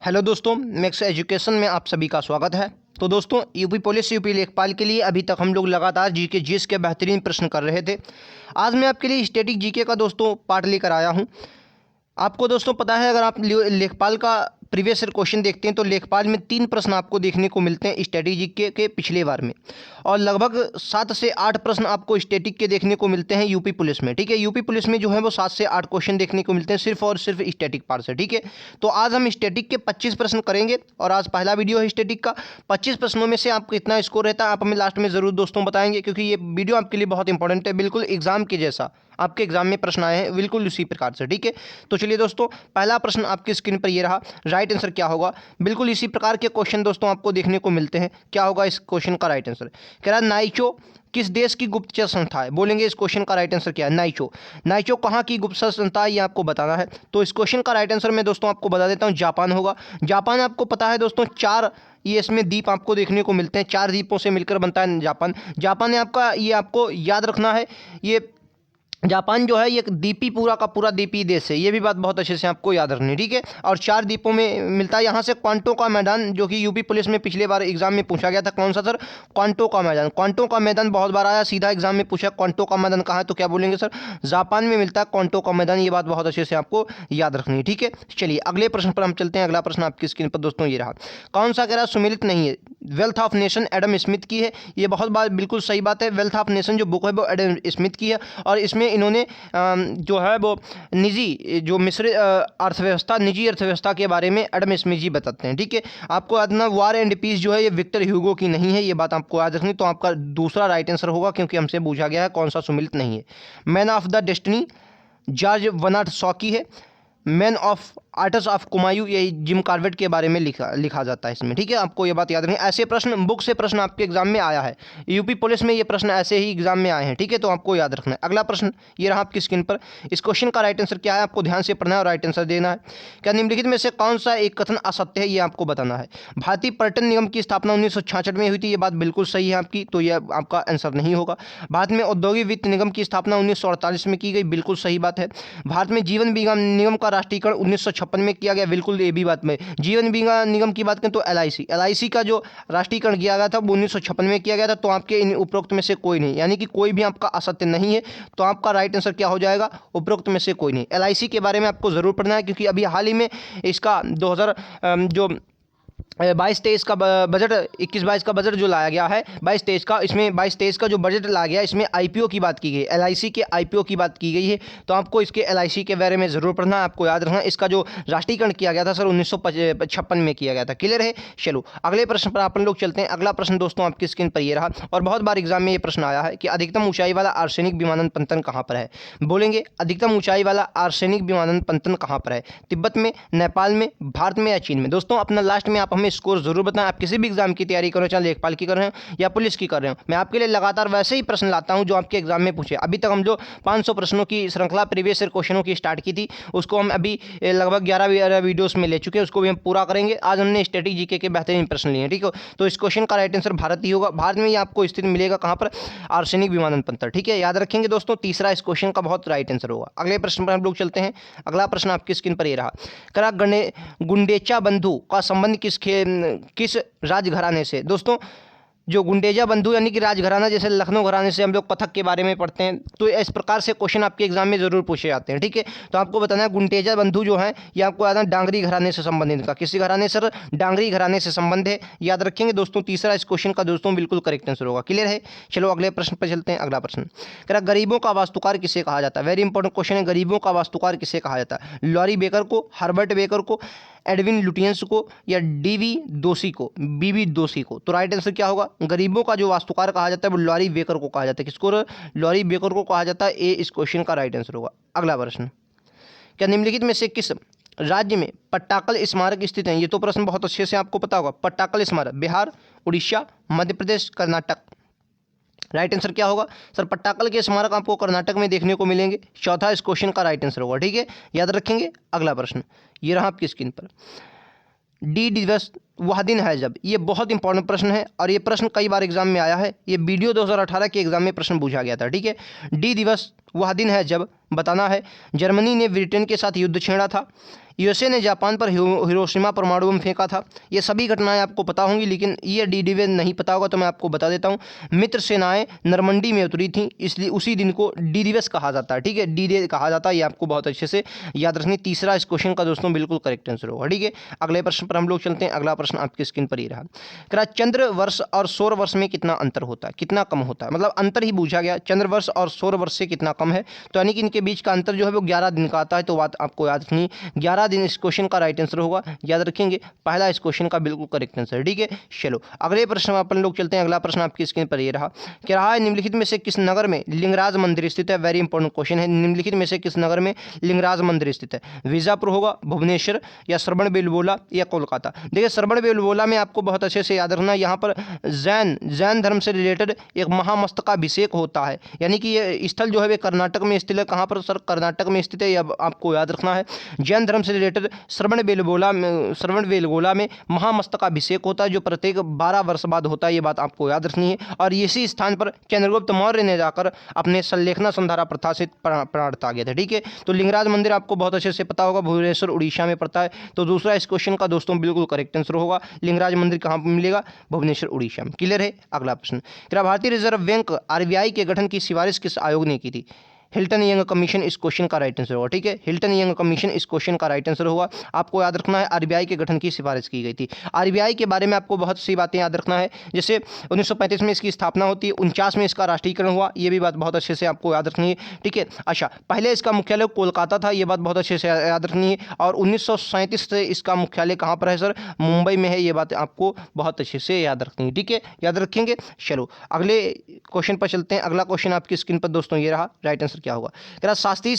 Hello दोस्तों, max education में आप सभी का स्वागत है। तो दोस्तों, यूपी पुलिस यूपी लेखपाल के लिए अभी तक हम लोग लगातार जीके जीएस के बेहतरीन प्रश्न कर रहे थे। आज मैं आपके लिए स्टैटिक जीके का दोस्तों पार्ट लेकर आया हूं। आपको दोस्तों पता है, अगर आप लेखपाल का प्रीवियस ईयर क्वेश्चन देखते हैं तो लेखपाल में 3 प्रश्न आपको देखने को मिलते हैं स्टैटिक जीके के पिछले बार में, और लगभग 7 से 8 प्रश्न आपको स्टैटिक के देखने को मिलते हैं यूपी पुलिस में। ठीक है, यूपी पुलिस में जो है वो 7 से 8 क्वेश्चन देखने को मिलते हैं सिर्फ और सिर्फ स्टैटिक पार्ट से। ठीक है, तो आज हम स्टैटिक के 25 प्रश्न करेंगे और आज पहला वीडियो है स्टैटिक का। 25 प्रश्नों में से आपको कितना स्कोर रहता है आप हमें लास्ट में ज़रूर दोस्तों बताएंगे, क्योंकि ये वीडियो आपके लिए बहुत इंपॉर्टेंट है, बिल्कुल एग्जाम के जैसा आपके एग्जाम में प्रश्न आए हैं बिल्कुल उसी प्रकार से। ठीक है, तो चलिए दोस्तों, पहला प्रश्न आपकी स्क्रीन पर ये रहा। राइट आंसर क्या होगा? बिल्कुल इसी प्रकार के क्वेश्चन दोस्तों आपको देखने को मिलते हैं। क्या होगा इस क्वेश्चन का राइट आंसर? कह रहा नाइचो किस देश की गुप्तचर संस्था है? बोलेंगे इस क्वेश्चन का राइट आंसर क्या है? नाइचो। नाइचो कहाँ की गुप्तचर संस्था है ये आपको बताना है। तो इस क्वेश्चन का राइट आंसर मैं दोस्तों आपको बता देता हूँ, जापान होगा। जापान आपको पता है दोस्तों 4 ये इसमें द्वीप आपको देखने को मिलते हैं, 4 द्वीपों से मिलकर बनता है जापान। जापान है आपका, ये आपको याद रखना है, ये जापान जो है ये द्वीपी पूरा का पूरा द्वीपी देश है, ये भी बात बहुत अच्छे से आपको याद रखनी है। ठीक है, और 4 द्वीपों में मिलता है। यहाँ से क्वांटो का मैदान, जो कि यूपी पुलिस में पिछले बार एग्जाम में पूछा गया था, कौन सा सर? क्वांटो का मैदान। क्वांटो का मैदान बहुत बार आया, सीधा एग्जाम में पूछा क्वांटो का मैदान कहाँ है, तो क्या बोलेंगे सर? जापान में मिलता है क्वांटो का मैदान। ये बात बहुत अच्छे से आपको याद रखनी है। ठीक है, चलिए अगले प्रश्न पर हम चलते हैं। अगला प्रश्न आपकी स्क्रीन पर दोस्तों ये रहा। कौन सा कह रहा सुमिलित नहीं है? Wealth of nation Adam Smith की है। ये बहुत बार बिल्कुल सही बात है। वेल्थ ऑफ नेशन जो बुक है वो एडम स्मिथ की है, और इसमें इन्होंने जो है वो निजी जो मिस्र अर्थव्यवस्था, निजी अर्थव्यवस्था के बारे में एडम स्मिथ जी बताते हैं। ठीक है, आपको याद रखना वार एंड पीस जो है ये विक्टर ह्यूगो की नहीं है, ये बात आपको याद रखनी। तो आपका दूसरा राइट आंसर होगा, क्योंकि हमसे पूछा गया है कौन सा सुमिलित नहीं है। Man of the destiny George Bernard Shaw की है। Man of artist of Kumaon ये जिम कार्बेट के बारे में लिखा जाता है इसमें। ठीक है, आपको ये बात याद रखनी। ऐसे प्रश्न बुक से प्रश्न आपके एग्जाम में आया है, यूपी पुलिस में ये प्रश्न ऐसे ही एग्जाम में आए हैं। ठीक है, तो आपको याद रखना है। अगला प्रश्न ये रहा आपकी स्क्रीन पर। इस क्वेश्चन का राइट आंसर क्या है आपको ध्यान से पढ़ना है और राइट आंसर देना है। क्या निम्नलिखित में से कौन सा एक कथन असत्य है, ये आपको बताना है। भारतीय पर्यटन निगम की स्थापना 1966 में हुई थी, ये बात बिल्कुल सही है आपकी, तो यह आपका आंसर नहीं होगा। भारत में औद्योगिक वित्त निगम की स्थापना 1948 में की गई, बिल्कुल सही बात है। भारत में जीवन बीमा निगम का राष्ट्रीयकरण 1956 में किया गया, बिल्कुल ये भी बात में। जीवन बीमा निगम की बात करें तो एलआईसी का जो राष्ट्रीयकरण किया गया था वो 1956 में किया गया था। तो आपके इन उपरोक्त में से कोई नहीं, यानी कि कोई भी आपका असत्य नहीं है। तो आपका राइट आंसर क्या हो जाएगा? उपरोक्त में से कोई नहीं। एलआईसी के बारे में आपको जरूर पढ़ना है, क्योंकि अभी हाल ही में इसका 2000 जो 22-23 का बजट, 21-22 का बजट जो लाया गया है 22-23 का, इसमें 22-23 का जो बजट लाया गया इसमें आईपीओ की बात की गई, एलआईसी के आईपीओ की बात की गई है। तो आपको इसके एलआईसी के बारे में ज़रूर पढ़ना है, आपको याद रखना। इसका जो राष्ट्रीयकरण किया गया था सर 1956 में किया गया था। क्लियर है? चलो अगले प्रश्न पर अपन लोग चलते हैं। अगला प्रश्न दोस्तों आपकी स्क्रीन पर ये रहा, और बहुत बार एग्जाम में ये प्रश्न आया है कि अधिकतम ऊंचाई वाला आर्सेनिक विमानन पंतन कहाँ पर है? बोलेंगे अधिकतम ऊंचाई वाला आर्सेनिक विमानन पंतन कहाँ पर है? तिब्बत में, नेपाल में, भारत में या चीन में? दोस्तों अपना लास्ट में आप हमें स्कोर जरूर बताएं। आप किसी भी एग्जाम की तैयारी कर रहे हो, चाहे लेखपाल की कर रहे हो या पुलिस की कर रहे हो, मैं आपके लिए लगातार वैसे ही प्रश्न लाता हूं जो आपके एग्जाम में पूछे। अभी तक हम जो 500 प्रश्नों की श्रृंखला प्रीवियस ईयर क्वेश्चनों की स्टार्ट की थी, उसको हम अभी लगभग 11 वीडियोस में ले चुके हैं, उसको भी हम पूरा करेंगे। आज हमने स्टैटिक जीके के बेहतरीन प्रश्न लिए। ठीक है, तो इस क्वेश्चन का राइट आंसर भारत ही होगा। भारत में ही आपको स्थित मिलेगा कहाँ पर? आर्सेनिक विमानन पंतर। ठीक है, याद रखेंगे दोस्तों, तीसरा इस क्वेश्चन का बहुत राइट आंसर होगा। अगले प्रश्न पर हम लोग चलते हैं। अगला प्रश्न आपकी स्क्रीन पर ये रहा। करा गुंडेचा बंधु का संबंध किस राजघराने से? दोस्तों जो गुंडेजा बंधु यानी कि राजघराना, जैसे लखनऊ घराने से हम लोग कथक के बारे में पढ़ते हैं, तो इस प्रकार से क्वेश्चन आपके एग्जाम में जरूर पूछे जाते हैं। ठीक है, तो आपको बताना है गुंडेजा बंधु जो है ये आपको याद है डांगरी घराने से संबंधित का। किसी घराने सर? डांगरी घराने से संबंध है, याद रखेंगे दोस्तों। तीसरा इस क्वेश्चन का दोस्तों बिल्कुल करेक्ट आंसर होगा। क्लियर है? चलो अगले प्रश्न पर चलते हैं। अगला प्रश्न कह रहा गरीबों का वास्तुकार किसे कहा जाता है? वेरी इंपॉर्टेंट क्वेश्चन है। गरीबों का वास्तुकार किसे कहा जाता है? लॉरी बेकर को, हर्बर्ट बेकर को, एडविन लुटियंस को, या डीवी दोषी को, बीवी दोषी को? तो राइट आंसर क्या होगा? गरीबों का जो वास्तुकार कहा जाता है वो लॉरी बेकर को कहा जाता है। किसको? लॉरी बेकर को कहा जाता है। ए इस क्वेश्चन का राइट आंसर होगा। अगला प्रश्न, क्या निम्नलिखित में से किस राज्य में पट्टाकल स्मारक स्थित है? ये तो प्रश्न बहुत अच्छे से आपको पता होगा। पट्टाकल स्मारक बिहार, उड़ीसा, मध्य प्रदेश, कर्नाटक? राइट आंसर क्या होगा सर? पट्टाकल के स्मारक आपको कर्नाटक में देखने को मिलेंगे। चौथा इस क्वेश्चन का राइट आंसर होगा। ठीक है, याद रखेंगे। अगला प्रश्न ये रहा आपकी स्क्रीन पर। डी दिवस वह दिन है जब, ये बहुत इंपॉर्टेंट प्रश्न है और ये प्रश्न कई बार एग्जाम में आया है। ये वीडियो 2018 के एग्जाम में प्रश्न पूछा गया था। ठीक है, डी दिवस वह दिन है जब बताना है जर्मनी ने ब्रिटेन के साथ युद्ध छेड़ा था, यूएसए ने जापान पर हिरोशिमा परमाणु बम फेंका था। ये सभी घटनाएं आपको पता होंगी, लेकिन ये डी डे नहीं पता होगा तो मैं आपको बता देता हूँ। मित्र सेनाएं नरमंडी में उतरी थी, इसलिए उसी दिन को डी दिवस कहा जाता है। ठीक है, डी डे कहा जाता है, ये आपको बहुत अच्छे से याद रखनी। तीसरा इस क्वेश्चन का दोस्तों बिल्कुल करेक्ट आंसर होगा। ठीक है, अगले प्रश्न पर हम लोग चलते हैं। अगला प्रश्न आपकी स्क्रीन पर ही रहा। क्या चंद्र वर्ष और सौर वर्ष में कितना अंतर होता है, कितना कम होता है, मतलब अंतर ही पूछा गया। चंद्र वर्ष और सौर वर्ष से कितना कम है, तो यानी कि इनके बीच का अंतर जो है वो 11 दिन का आता है। तो बात आपको याद रखनी, 11 दिन इस क्वेश्चन का राइट आंसर होगा, याद रखेंगे। पहला इस क्वेश्चन का बिल्कुल करेक्ट आंसर। ठीक है, चलो अगले प्रश्न अपन लोग चलते हैं। अगला प्रश्न आपकी स्क्रीन पर ये रहा। क्या रहा है, निम्नलिखित में से किस नगर में लिंगराज मंदिर स्थित है। वेरी इंपॉर्टेंट क्वेश्चन है। निम्नलिखित में से किस नगर में लिंगराज मंदिर स्थित है। बीजापुर होगा, भुवनेश्वर, या श्रवणबेलगोला, या कोलकाता। देखिए श्रवणबेलगोला में आपको बहुत अच्छे से याद रखना, यहाँ पर जैन धर्म से रिलेटेड एक महामस्तकाभिषेक होता है, यानी कि ये स्थल जो है वे कर्नाटक में स्थित है। कहाँ पर सर, कर्नाटक में स्थित है, यह आपको याद रखना है। जैन धर्म से रिलेटेड श्रवणबेलगोला में महामस्तकाभिषेक होता है, जो प्रत्येक 12 वर्ष बाद होता है। ये बात आपको याद रखनी है। और इसी स्थान पर चंद्रगुप्त मौर्य ने जाकर अपने संलेखना संधारा प्रथा से प्राणता गया था। ठीक है, तो लिंगराज मंदिर आपको बहुत अच्छे से पता होगा, भुवनेश्वर उड़ीसा में पड़ता है। तो दूसरा इस क्वेश्चन का दोस्तों बिल्कुल करेक्ट आंसर होगा। लिंगराज मंदिर कहाँ पर मिलेगा, भुवनेश्वर उड़ीसा में। क्लियर है। अगला प्रश्न, क्या भारतीय रिजर्व बैंक आरबीआई के गठन की सिफारिश किस आयोग ने की थी। हिल्टन यंग कमीशन इस क्वेश्चन का राइट आंसर होगा। ठीक है, हिल्टन यंग कमीशन इस क्वेश्चन का राइट आंसर होगा। आपको याद रखना है आरबीआई के गठन की सिफारिश की गई थी। आरबीआई के बारे में आपको बहुत सी बातें याद रखना है, जैसे 1935 में इसकी स्थापना होती है, 49 में इसका राष्ट्रीयकरण हुआ, ये भी बात बहुत अच्छे से आपको याद रखनी है। ठीक है, अच्छा पहले इसका मुख्यालय कोलकाता था, ये बात बहुत अच्छे से याद रखनी है। और 1937 से इसका मुख्यालय कहाँ पर है सर, मुंबई में है, ये बात आपको बहुत अच्छे से याद रखनी है। ठीक है, याद रखेंगे। चलो अगले क्वेश्चन पर चलते हैं। अगला क्वेश्चन आपकी स्क्रीन पर दोस्तों ये रहा, राइट आंसर क्या होगा। शास्त्रीय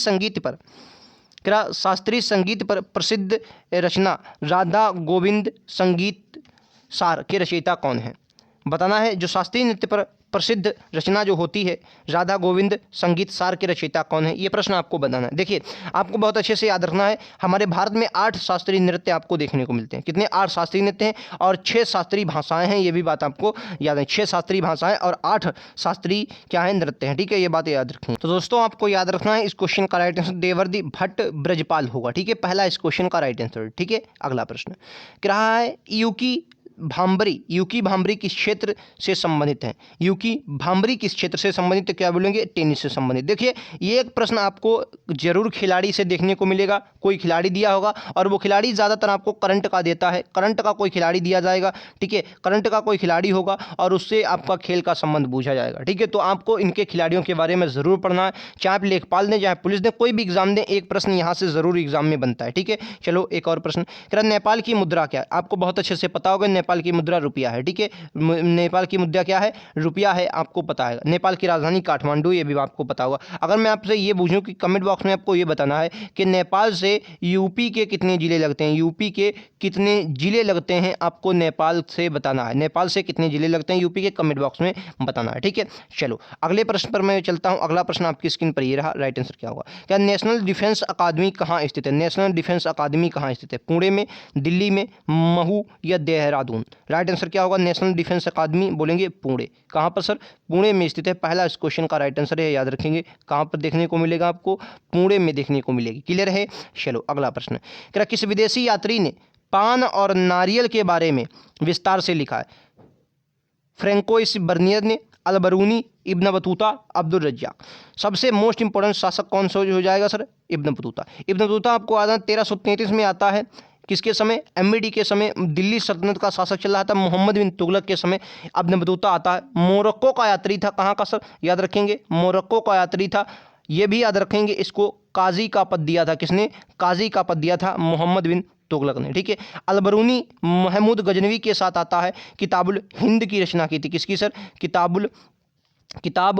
संगीत पर प्रसिद्ध रचना राधा गोविंद संगीत सार के रचयिता कौन है, बताना है। जो शास्त्रीय नृत्य पर प्रसिद्ध रचना जो होती है राधा गोविंद संगीत सार के रचयिता कौन है, ये प्रश्न आपको बताना है। देखिए आपको बहुत अच्छे से याद रखना है, हमारे भारत में 8 शास्त्रीय नृत्य आपको देखने को मिलते हैं। कितने, 8 शास्त्रीय नृत्य हैं और 6 शास्त्रीय भाषाएं हैं, ये भी बात आपको याद है। 6 शास्त्रीय भाषाएं और 8 शास्त्रीय क्या है, नृत्य हैं। ठीक है, ये बात याद रखें। तो दोस्तों आपको याद रखना है, इस क्वेश्चन का राइट आंसर देवर्षि भट्ट ब्रजपाल होगा। ठीक है, पहला इस क्वेश्चन का राइट आंसर। ठीक है, अगला प्रश्न क्या रहा है, यूकी भांबरी किस क्षेत्र से संबंधित है। यूकी भांबरी किस क्षेत्र से संबंधित है, क्या बोलेंगे, टेनिस से संबंधित। देखिए ये एक प्रश्न आपको जरूर खिलाड़ी से देखने को मिलेगा, कोई खिलाड़ी दिया होगा और वो खिलाड़ी ज़्यादातर आपको करंट का देता है, करंट का कोई खिलाड़ी दिया जाएगा। ठीक है, करंट का कोई खिलाड़ी होगा और उससे आपका खेल का संबंध पूछा जाएगा। ठीक है, तो आपको इनके खिलाड़ियों के बारे में ज़रूर पढ़ना है, चाहे आप लेखपाल दें चाहे पुलिस दें, कोई भी एग्जाम दें, एक प्रश्न यहाँ से ज़रूर एग्जाम में बनता है। ठीक है, चलो एक और प्रश्न, क्या नेपाल की मुद्रा क्या है, आपको बहुत अच्छे से पता होगा, नेपाल की मुद्रा रुपया है। ठीक है, नेपाल की मुद्रा क्या है, रुपया है, आपको पता है। नेपाल की राजधानी काठमांडू, ये भी आपको पता होगा। अगर मैं आपसे ये पूछूं कि कमेंट बॉक्स में आपको ये बताना है कि नेपाल से यूपी के कितने जिले लगते हैं, यूपी के कितने जिले लगते हैं, आपको नेपाल से बताना है। नेपाल से कितने जिले लगते हैं यूपी के, कमेंट बॉक्स में बताना है। ठीक है, चलो अगले प्रश्न पर मैं चलता हूं। अगला प्रश्न आपकी स्क्रीन पर ये रहा, राइट आंसर क्या होगा। क्या नेशनल डिफेंस अकादमी कहाँ स्थित है, नेशनल डिफेंस अकादमी कहाँ स्थित है, पुणे में, दिल्ली में, महू या देहरादून। राइट आंसर क्या होगा, नेशनल डिफेंस अकादमी बोलेंगे पुणे। कहाँ पर सर, पुणे में स्थित है। पहला इस क्वेश्चन का राइट आंसर है, याद रखेंगे। कहाँ पर देखने को मिलेगा, आपको पुणे में देखने को मिलेगी। क्लियर है। चलो अगला प्रश्न, क्या किस विदेशी यात्री ने पान और नारियल के बारे में विस्तार से लिखा है। फ्रेंकोइस बर्नियर ने, अलबरूनी, इब्न बतूता, अब्दुल रज्जाक। सबसे मोस्ट इंपोर्टेंट शासक कौन सा हो जाएगा sir, Ibn Battuta. Ibn Battuta आपको आधा 1333 में आता है, किसके समय, एमबीडी के समय, दिल्ली सल्तनत का शासक चल रहा था, मोहम्मद बिन तुगलक के समय इब्न बतूता आता है। मोरक्को का यात्री था, कहाँ का सर, याद रखेंगे, मोरक्को का यात्री था। ये भी याद रखेंगे, इसको काजी का पद दिया था, किसने, काजी का पद दिया था मोहम्मद बिन तुगलक ने। ठीक है, अलबरूनी महमूद गजनवी के साथ आता है, किताबुल हिंद की रचना की थी, किसकी सर, किताब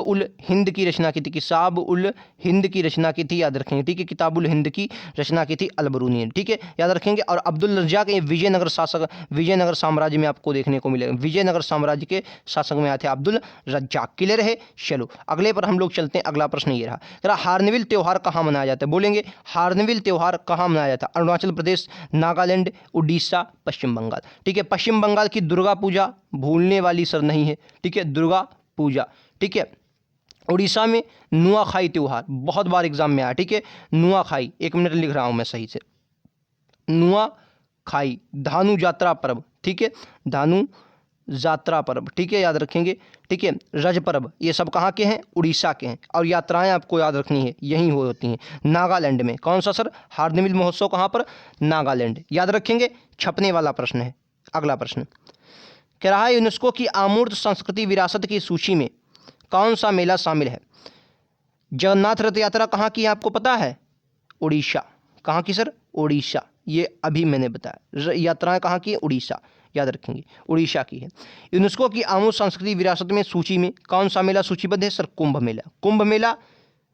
उल हिंद की रचना की थी, किताब उल हिंद की रचना की थी, याद रखेंगे। ठीक है, किताब उल हिंद की रचना की थी अलबरूनी ने। ठीक है, याद रखेंगे। और अब्दुल रज्जाक ये विजयनगर शासक, विजयनगर साम्राज्य में आपको देखने को मिलेगा, विजयनगर साम्राज्य के शासक में आए थे अब्दुल रज्जाक। क्लियर है। चलो अगले पर हम लोग चलते हैं। अगला प्रश्न ये रहा, हार्नबिल त्यौहार कहाँ मनाया जाता है, बोलेंगे हार्नबिल त्यौहार कहाँ मनाया जाता है, अरुणाचल प्रदेश, नागालैंड, उड़ीसा, पश्चिम बंगाल। ठीक है, पश्चिम बंगाल की दुर्गा पूजा भूलने वाली सर नहीं है। ठीक है, दुर्गा पूजा। ठीक है, उड़ीसा में नुआखाई त्यौहार, बहुत बार एग्जाम में आया। ठीक है, नुआखाई, एक मिनट लिख रहा हूं मैं सही से, नुआ खाई, धानु यात्रा पर्व, ठीक है, धानु यात्रा पर्व, ठीक है, याद रखेंगे, ठीक है। रज पर्व, ये सब कहाँ के हैं? उड़ीसा के हैं। और यात्राएं आपको याद रखनी है, यहीं होती हैं नागालैंड में। कौन सा सर? हार्नबिल महोत्सव कहाँ पर? नागालैंड, याद रखेंगे। छपने वाला प्रश्न है। अगला प्रश्न कह रहा है यूनेस्को की अमूर्त संस्कृति विरासत की सूची में कौन सा मेला शामिल है? जगन्नाथ रथ यात्रा कहाँ की है आपको पता है? उड़ीसा। कहाँ की सर? उड़ीसा। ये अभी मैंने बताया, यात्राएं कहाँ की है? उड़ीसा, याद रखेंगे, उड़ीसा की है। यूनेस्को की अमूर्त सांस्कृतिक विरासत में सूची में कौन सा मेला सूचीबद्ध है? सर कुंभ मेला। कुंभ मेला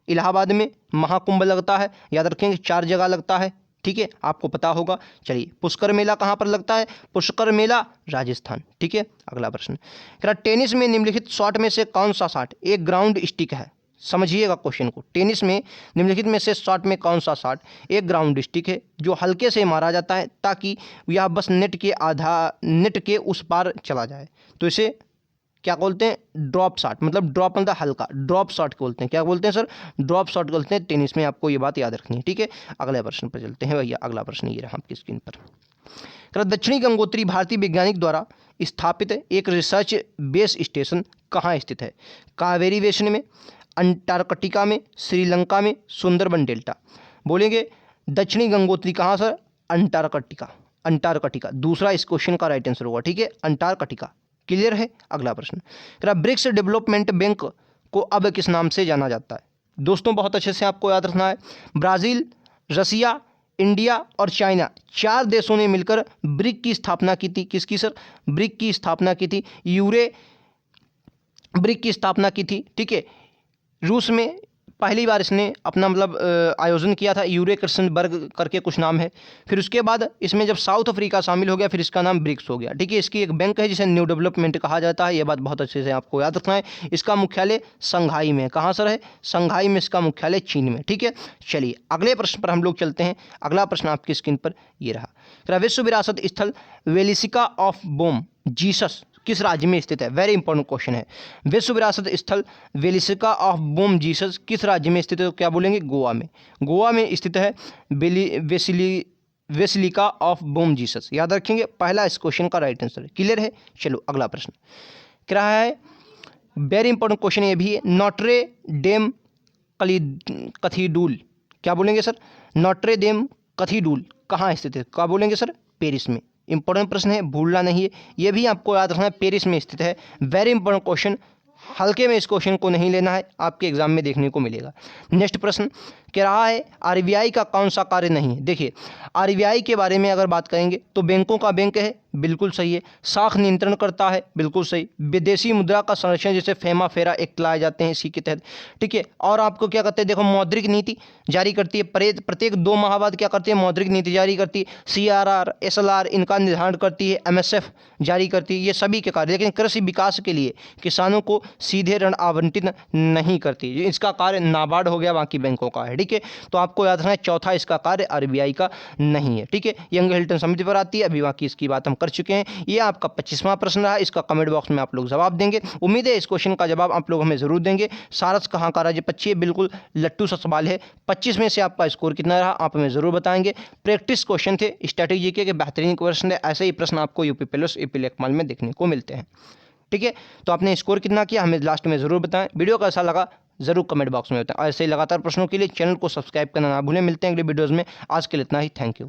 इलाहाबाद में महाकुंभ लगता है, याद रखेंगे, 4 जगह लगता है, ठीक है, आपको पता होगा। चलिए, पुष्कर मेला कहाँ पर लगता है? पुष्कर मेला राजस्थान, ठीक है। अगला प्रश्न, टेनिस में निम्नलिखित शॉट में से कौन सा शॉट एक ग्राउंड स्टिक है? समझिएगा क्वेश्चन को। टेनिस में निम्नलिखित में से शॉट में कौन सा शॉट एक ग्राउंड स्टिक है जो हल्के से मारा जाता है ताकि यह बस नेट के उस पार चला जाए? तो इसे क्या बोलते हैं? ड्रॉप शॉट, मतलब ड्रॉप मतलब हल्का, ड्रॉप शॉट बोलते हैं। क्या बोलते हैं सर? ड्रॉप शॉट बोलते हैं टेनिस में। आपको ये बात याद रखनी है, ठीक है। अगले प्रश्न पर चलते हैं भैया। अगला प्रश्न ये रहा आपकी स्क्रीन पर। दक्षिणी गंगोत्री भारतीय वैज्ञानिक द्वारा स्थापित एक रिसर्च बेस स्टेशन कहाँ स्थित है? कावेरी बेसिन में, अंटार्कटिका में, श्रीलंका में, सुंदरबन डेल्टा। बोलेंगे दक्षिणी गंगोत्री कहाँ सर? अंटार्कटिका, अंटार्कटिका दूसरा इस क्वेश्चन का राइट आंसर होगा, ठीक है, अंटार्कटिका। क्लियर है? अगला प्रश्न, ब्रिक्स डेवलपमेंट बैंक को अब किस नाम से जाना जाता है? दोस्तों बहुत अच्छे से आपको याद रखना है। ब्राज़ील, रसिया, इंडिया और चाइना, 4 देशों ने मिलकर ब्रिक की स्थापना की थी। किसकी सर? ब्रिक की स्थापना की थी, ब्रिक की स्थापना की थी, ठीक है। रूस में पहली बार इसने अपना मतलब आयोजन किया था, यूरे कृष्णबर्ग करके कुछ नाम है। फिर उसके बाद इसमें जब साउथ अफ्रीका शामिल हो गया, फिर इसका नाम ब्रिक्स हो गया, ठीक है। इसकी एक बैंक है जिसे न्यू डेवलपमेंट कहा जाता है, यह बात बहुत अच्छे से आपको याद रखना है। इसका मुख्यालय संघाई में। कहाँ सर है? संघाई में इसका मुख्यालय, चीन में, ठीक है। चलिए अगले प्रश्न पर हम लोग चलते हैं। अगला प्रश्न आपकी स्क्रीन पर ये रहा। विश्व विरासत स्थल वेलिसिका ऑफ बोम जीसस किस राज्य में स्थित है? वेरी इंपॉर्टेंट क्वेश्चन है। विश्व विरासत स्थल वेलिसिका ऑफ बोम जीसस किस राज्य में स्थित है? तो क्या बोलेंगे? गोवा में। गोवा में स्थित है वेसिलिका ऑफ बोम जीसस, याद रखेंगे। पहला इस क्वेश्चन का राइट आंसर। क्लियर है? चलो अगला प्रश्न क्या है, वेरी इंपॉर्टेंट क्वेश्चन ये भी है। नोट्रे डेम कैथीड्रल, क्या बोलेंगे सर? नोट्रे डेम कैथीड्रल कहाँ स्थित है? क्या बोलेंगे सर? पेरिस में। इंपॉर्टेंट प्रश्न है, भूलना नहीं है, ये भी आपको याद रखना है, पेरिस में स्थित है। वेरी इंपॉर्टेंट क्वेश्चन, हल्के में इस क्वेश्चन को नहीं लेना है, आपके एग्जाम में देखने को मिलेगा। नेक्स्ट प्रश्न कह रहा है आरबीआई का कौन सा कार्य नहीं है? देखिए आरबीआई के बारे में अगर बात करेंगे तो बैंकों का बैंक है, बिल्कुल सही है। साख नियंत्रण करता है, बिल्कुल सही। विदेशी मुद्रा का संरक्षण जैसे फेमा फेरा एक्ट लाए जाते हैं इसी के तहत, ठीक है। और आपको क्या करते हैं? देखो मौद्रिक नीति जारी करती है, प्रत्येक 2 माह बाद क्या करती है? मौद्रिक नीति जारी करती है। CRR SLR इनका निर्धारण करती है, MSF जारी करती है, ये सभी के कार्य। लेकिन कृषि विकास के लिए किसानों को सीधे ऋण आवंटित नहीं करती, इसका कार्य नाबार्ड हो गया, बाकी बैंकों का है, ठीक है। तो आपको याद रखना है चौथा इसका कार्य आरबीआई का नहीं है, ठीक है। यंग हिल्टन समिति पर आती है, अभी बाकी इसकी बात हम कर चुके हैं। ये आपका 25वां प्रश्न रहा, इसका कमेंट बॉक्स में आप लोग जवाब देंगे। उम्मीद है इस क्वेश्चन का जवाब आप लोग हमें जरूर देंगे। सारस कहाँ का राज्य? 25, बिल्कुल लट्टू सा सवाल है। 25 में से आपका स्कोर कितना रहा आप हमें जरूर बताएंगे। प्रैक्टिस क्वेश्चन थे, स्टैटिक जीके के बेहतरीन क्वेश्चन है। ऐसे ही प्रश्न आपको यूपी प्लस यूपी लेखपाल में देखने को मिलते हैं, ठीक है। तो आपने स्कोर कितना किया हमें लास्ट में जरूर बताएं। वीडियो कैसा लगा जरूर कमेंट बॉक्स में बताएं। ऐसे ही लगातार प्रश्नों के लिए चैनल को सब्सक्राइब करना ना भूलें। मिलते हैं अगले वीडियोज़ में, आज के लिए इतना ही। Thank you.